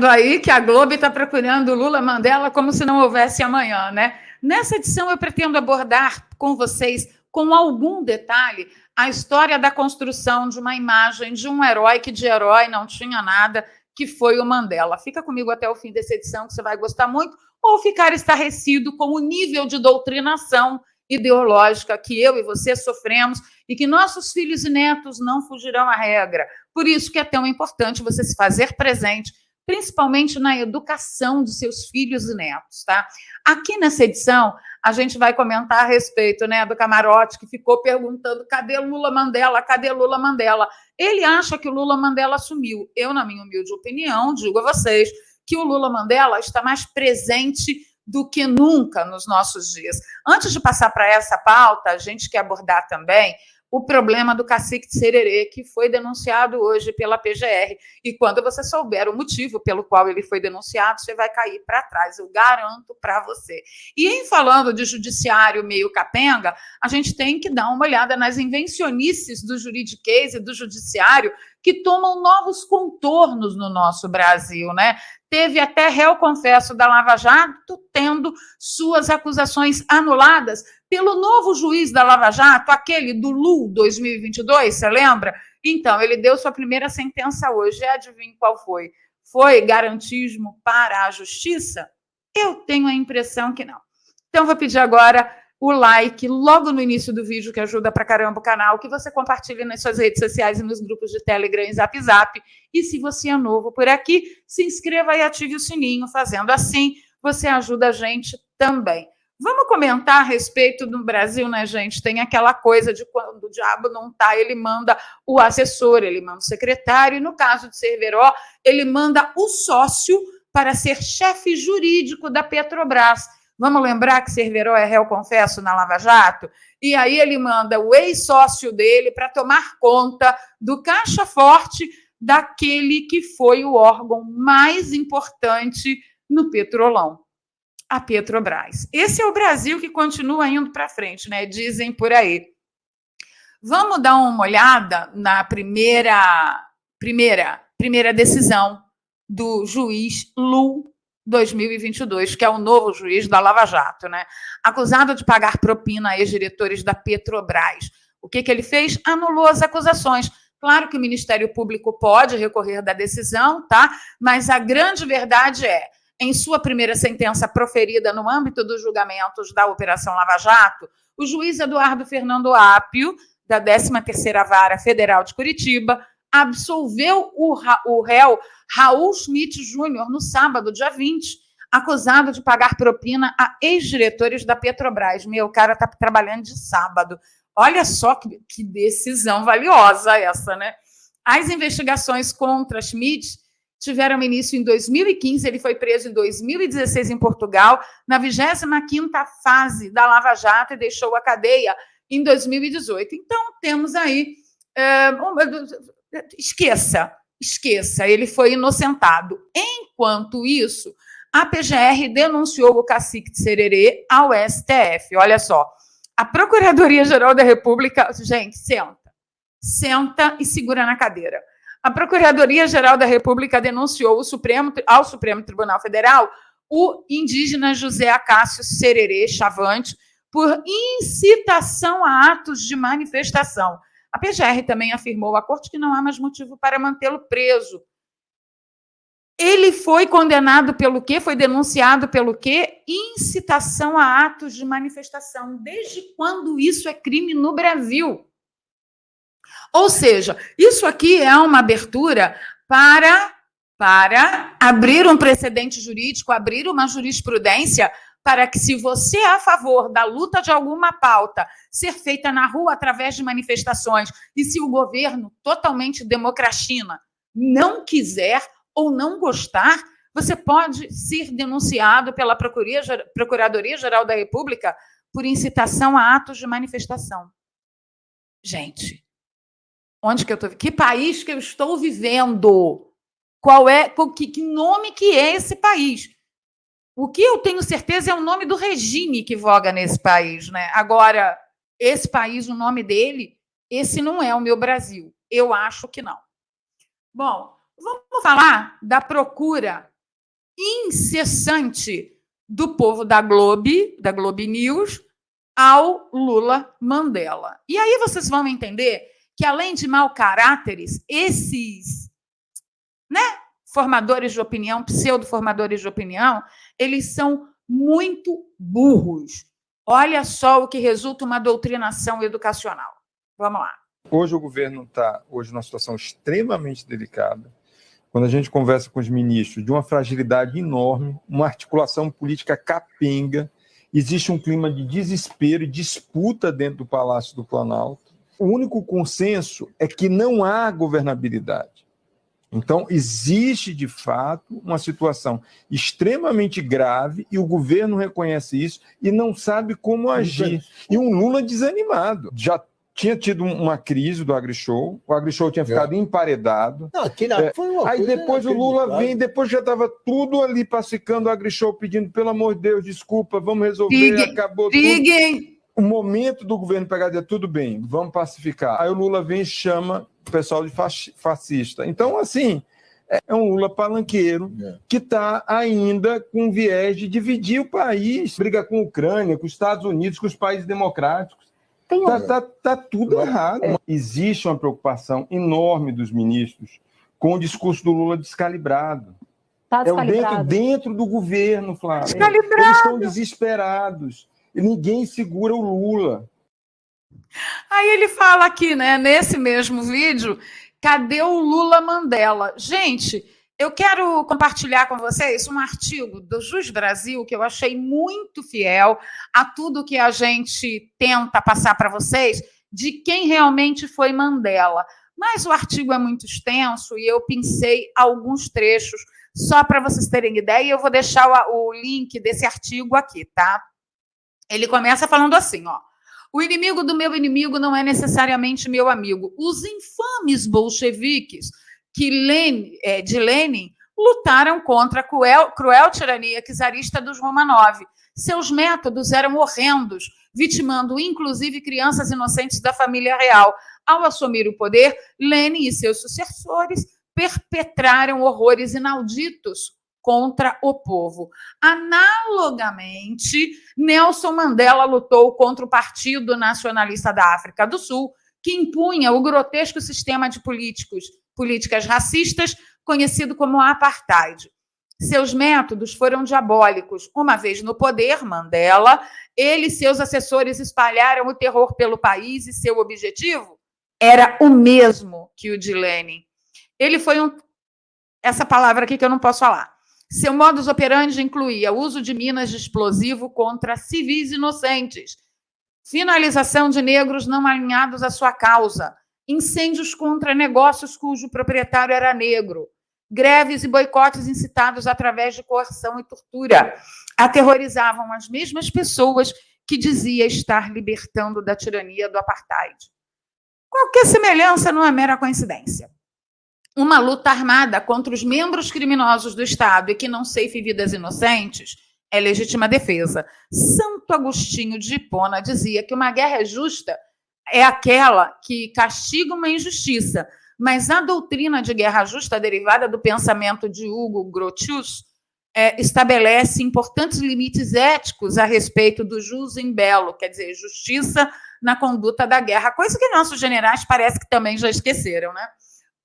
Aí que a Globo está procurando Lula Mandela como se não houvesse amanhã, né? Nessa edição eu pretendo abordar com vocês, com algum detalhe, a história da construção de uma imagem de um herói que de herói não tinha nada, que foi o Mandela. Fica comigo até o fim dessa edição, que você vai gostar muito, ou ficar estarrecido com o nível de doutrinação ideológica que eu e você sofremos e que nossos filhos e netos não fugirão à regra. Por isso que é tão importante você se fazer presente, principalmente na educação de seus filhos e netos, tá? Aqui nessa edição, a gente vai comentar a respeito, né, do Camarote, que ficou perguntando cadê Lula Mandela, cadê Lula Mandela? Ele acha que o Lula Mandela sumiu. Eu, na minha humilde opinião, digo a vocês que o Lula Mandela está mais presente do que nunca nos nossos dias. Antes de passar para essa pauta, a gente quer abordar também o problema do cacique de Sererê, que foi denunciado hoje pela PGR. E quando você souber o motivo pelo qual ele foi denunciado, você vai cair para trás, eu garanto para você. E em falando de judiciário meio capenga, a gente tem que dar uma olhada nas invencionices do juridiquês e do judiciário que tomam novos contornos no nosso Brasil, né? Teve até réu confesso da Lava Jato tendo suas acusações anuladas pelo novo juiz da Lava Jato, aquele do LU 2022, você lembra? Então, ele deu sua primeira sentença hoje. Adivinha qual foi? Foi garantismo para a justiça? Eu tenho a impressão que não. Então, vou pedir agora o like logo no início do vídeo, que ajuda pra caramba o canal, que você compartilhe nas suas redes sociais e nos grupos de Telegram e Zap Zap. E se você é novo por aqui, se inscreva e ative o sininho. Fazendo assim, você ajuda a gente também. Vamos comentar a respeito do Brasil, né, gente? Tem aquela coisa de quando o diabo não está, ele manda o assessor, ele manda o secretário, e no caso de Cerveró, ele manda o sócio para ser chefe jurídico da Petrobras. Vamos lembrar que Cerveró é réu confesso na Lava Jato? E aí ele manda o ex-sócio dele para tomar conta do caixa forte daquele que foi o órgão mais importante no Petrolão, a Petrobras. Esse é o Brasil que continua indo para frente, né? Dizem por aí. Vamos dar uma olhada na primeira decisão do juiz Lu 2022, que é o novo juiz da Lava Jato, né? Acusado de pagar propina a ex-diretores da Petrobras. O que ele fez? Anulou as acusações. Claro que o Ministério Público pode recorrer da decisão, tá? Mas a grande verdade é, em sua primeira sentença proferida no âmbito dos julgamentos da Operação Lava Jato, o juiz Eduardo Fernando Apio, da 13ª Vara Federal de Curitiba, absolveu o réu Raul Schmidt Júnior no sábado, dia 20, acusado de pagar propina a ex-diretores da Petrobras. Meu, cara está trabalhando de sábado. Olha só que decisão valiosa essa, né? As investigações contra Schmidt tiveram início em 2015, ele foi preso em 2016 em Portugal, na 25ª fase da Lava Jato e deixou a cadeia em 2018. Então, temos aí... Esqueça, ele foi inocentado. Enquanto isso, a PGR denunciou o cacique de Sererê ao STF. Olha só, a Procuradoria-Geral da República... Gente, senta e segura na cadeira. A Procuradoria-Geral da República denunciou ao Supremo Tribunal Federal o indígena José Acácio Sererê Chavante por incitação a atos de manifestação. A PGR também afirmou à corte que não há mais motivo para mantê-lo preso. Ele foi condenado pelo quê? Foi denunciado pelo quê? Incitação a atos de manifestação. Desde quando isso é crime no Brasil? Ou seja, isso aqui é uma abertura para abrir um precedente jurídico, abrir uma jurisprudência para que, se você é a favor da luta de alguma pauta ser feita na rua através de manifestações, e se o governo totalmente democratina não quiser ou não gostar, você pode ser denunciado pela Procuradoria-Geral da República por incitação a atos de manifestação. Gente, onde que eu estou? Que país que eu estou vivendo? Que nome que é esse país? O que eu tenho certeza é o nome do regime que voga nesse país, né? Agora, esse país, o nome dele, esse não é o meu Brasil. Eu acho que não. Bom, Vamos falar da procura incessante do povo da Globo News, ao Lula Mandela. E aí vocês vão entender que, além de mau caráteres, esses, né, formadores de opinião, pseudo-formadores de opinião, eles são muito burros. Olha só o que resulta uma doutrinação educacional. Vamos lá. Hoje o governo está numa situação extremamente delicada. Quando a gente conversa com os ministros, de uma fragilidade enorme, uma articulação política capenga, existe um clima de desespero e disputa dentro do Palácio do Planalto. O único consenso é que não há governabilidade. Então, existe, de fato, uma situação extremamente grave e o governo reconhece isso e não sabe como agir. E um Lula desanimado. Já tinha tido uma crise do AgriShow, o AgriShow tinha ficado emparedado. Não, foi uma aí depois o Lula vem, depois já estava tudo ali pacificando o AgriShow, pedindo, pelo amor de Deus, desculpa, vamos resolver, acabou tudo. O momento do governo pegar e dizer, tudo bem, vamos pacificar. Aí o Lula vem e chama o pessoal de fascista. Então, assim, é um Lula palanqueiro que está ainda com viés de dividir o país, briga com a Ucrânia, com os Estados Unidos, com os países democráticos. Tá tudo errado. Existe uma preocupação enorme dos ministros com o discurso do Lula descalibrado. Tá descalibrado. Dentro do governo, Flávio. Eles estão desesperados. E ninguém segura o Lula. Aí ele fala aqui, né, nesse mesmo vídeo, cadê o Lula Mandela? Gente, eu quero compartilhar com vocês um artigo do Jus Brasil que eu achei muito fiel a tudo que a gente tenta passar para vocês de quem realmente foi Mandela. Mas o artigo é muito extenso e eu pensei alguns trechos só para vocês terem ideia e eu vou deixar o link desse artigo aqui, tá? Ele começa falando assim, ó. O inimigo do meu inimigo não é necessariamente meu amigo. Os infames bolcheviques de Lenin lutaram contra a cruel tirania czarista dos Romanov. Seus métodos eram horrendos, vitimando inclusive crianças inocentes da família real. Ao assumir o poder, Lenin e seus sucessores perpetraram horrores inauditos contra o povo. Análogamente, Nelson Mandela lutou contra o Partido Nacionalista da África do Sul, que impunha o grotesco sistema de políticas racistas, conhecido como apartheid. Seus métodos foram diabólicos. Uma vez no poder, Mandela, ele e seus assessores espalharam o terror pelo país e seu objetivo era o mesmo que o de Lenin. Ele foi essa palavra aqui que eu não posso falar. Seu modus operandi incluía o uso de minas de explosivo contra civis inocentes, finalização de negros não alinhados à sua causa, incêndios contra negócios cujo proprietário era negro, greves e boicotes incitados através de coerção e tortura. Aterrorizavam as mesmas pessoas que dizia estar libertando da tirania do apartheid. Qualquer semelhança não é mera coincidência. Uma luta armada contra os membros criminosos do Estado e que não ceife vidas inocentes é legítima defesa. Santo Agostinho de Hipona dizia que uma guerra justa é aquela que castiga uma injustiça, mas a doutrina de guerra justa, derivada do pensamento de Hugo Grotius, estabelece importantes limites éticos a respeito do jus in bello, quer dizer, justiça na conduta da guerra, coisa que nossos generais parece que também já esqueceram, né?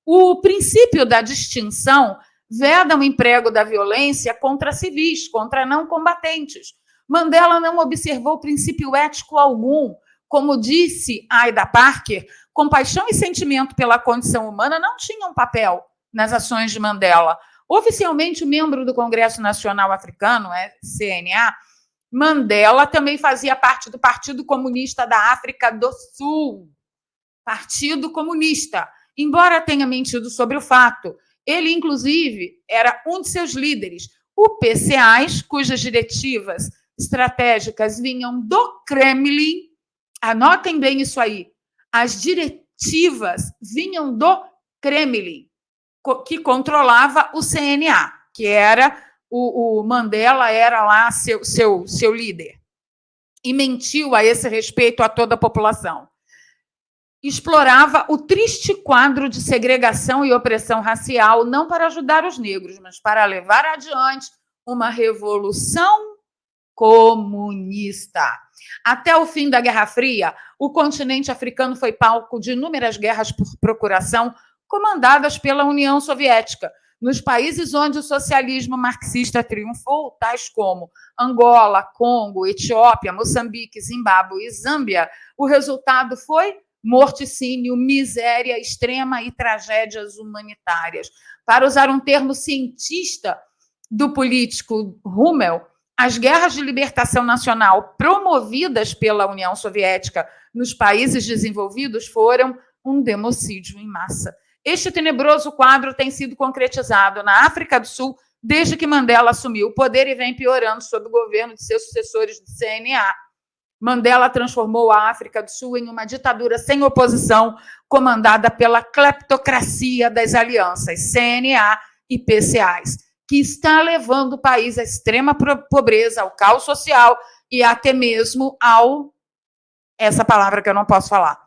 O princípio da distinção veda o emprego da violência contra civis, contra não combatentes. Mandela não observou princípio ético algum. Como disse Aida Parker, compaixão e sentimento pela condição humana não tinham papel nas ações de Mandela. Oficialmente membro do Congresso Nacional Africano, CNA, Mandela também fazia parte do Partido Comunista da África do Sul. Partido Comunista. Embora tenha mentido sobre o fato, ele, inclusive, era um de seus líderes. O PCAs, cujas diretivas estratégicas vinham do Kremlin, anotem bem isso aí, as diretivas vinham do Kremlin, que controlava o CNA, que era o Mandela, era lá seu líder, e mentiu a esse respeito a toda a população. explorava o triste quadro de segregação e opressão racial, não para ajudar os negros, mas para levar adiante uma revolução comunista. Até o fim da Guerra Fria, o continente africano foi palco de inúmeras guerras por procuração comandadas pela União Soviética, nos países onde o socialismo marxista triunfou, tais como Angola, Congo, Etiópia, Moçambique, Zimbábue e Zâmbia. O resultado foi morticínio, miséria extrema e tragédias humanitárias. Para usar um termo cientista do político Rommel, as guerras de libertação nacional promovidas pela União Soviética nos países desenvolvidos foram um democídio em massa. Este tenebroso quadro tem sido concretizado na África do Sul desde que Mandela assumiu o poder e vem piorando sob o governo de seus sucessores do CNA. Mandela transformou a África do Sul em uma ditadura sem oposição, comandada pela cleptocracia das alianças CNA e PCAs, que está levando o país à extrema pobreza, ao caos social e até mesmo ao... essa palavra que eu não posso falar.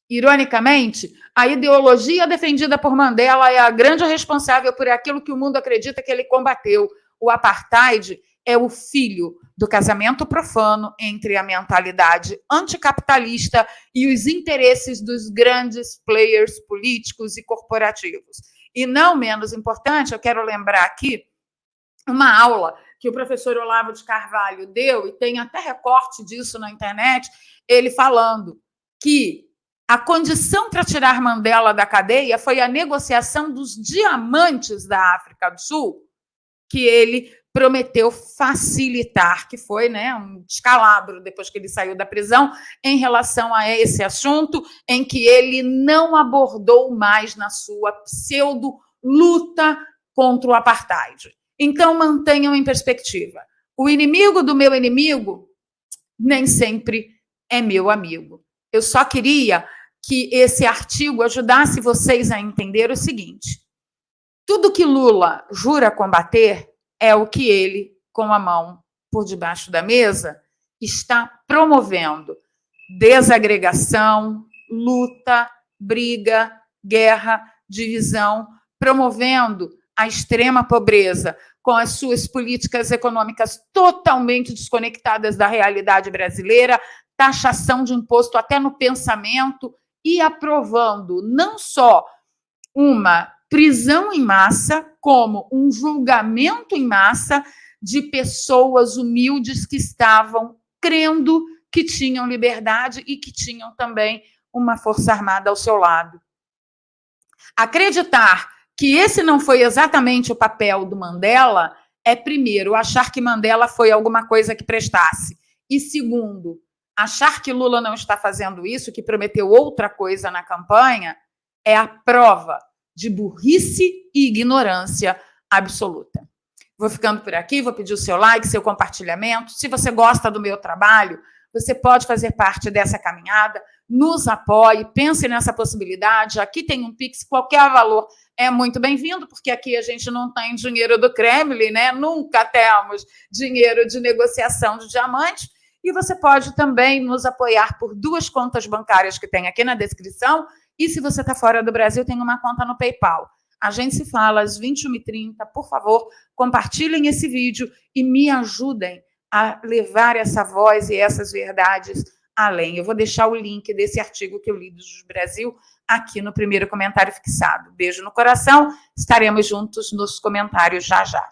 Ironicamente, a ideologia defendida por Mandela é a grande responsável por aquilo que o mundo acredita que ele combateu. O apartheid é o filho do casamento profano entre a mentalidade anticapitalista e os interesses dos grandes players políticos e corporativos. E não menos importante, eu quero lembrar aqui uma aula que o professor Olavo de Carvalho deu, e tem até recorte disso na internet, ele falando que a condição para tirar Mandela da cadeia foi a negociação dos diamantes da África do Sul, que ele prometeu facilitar, que foi, né, um descalabro depois que ele saiu da prisão em relação a esse assunto, em que ele não abordou mais na sua pseudo-luta contra o apartheid. Então, mantenham em perspectiva. O inimigo do meu inimigo nem sempre é meu amigo. Eu só queria que esse artigo ajudasse vocês a entender o seguinte: tudo que Lula jura combater é o que ele, com a mão por debaixo da mesa, está promovendo: desagregação, luta, briga, guerra, divisão, promovendo a extrema pobreza com as suas políticas econômicas totalmente desconectadas da realidade brasileira, taxação de imposto até no pensamento, e aprovando não só uma prisão em massa, como um julgamento em massa de pessoas humildes que estavam crendo que tinham liberdade e que tinham também uma força armada ao seu lado. Acreditar que esse não foi exatamente o papel do Mandela é, primeiro, achar que Mandela foi alguma coisa que prestasse, e, segundo, achar que Lula não está fazendo isso, que prometeu outra coisa na campanha, é a prova de burrice e ignorância absoluta. Vou ficando por aqui, vou pedir o seu like, seu compartilhamento. Se você gosta do meu trabalho, você pode fazer parte dessa caminhada, nos apoie, pense nessa possibilidade. Aqui tem um Pix, qualquer valor é muito bem-vindo, porque aqui a gente não tem dinheiro do Kremlin, né? Nunca temos dinheiro de negociação de diamantes. E você pode também nos apoiar por 2 contas bancárias que tem aqui na descrição. E se você está fora do Brasil, tem uma conta no PayPal. A gente se fala às 21h30. Por favor, compartilhem esse vídeo e me ajudem a levar essa voz e essas verdades além. Eu vou deixar o link desse artigo que eu li do Brasil aqui no primeiro comentário fixado. Beijo no coração. Estaremos juntos nos comentários já já.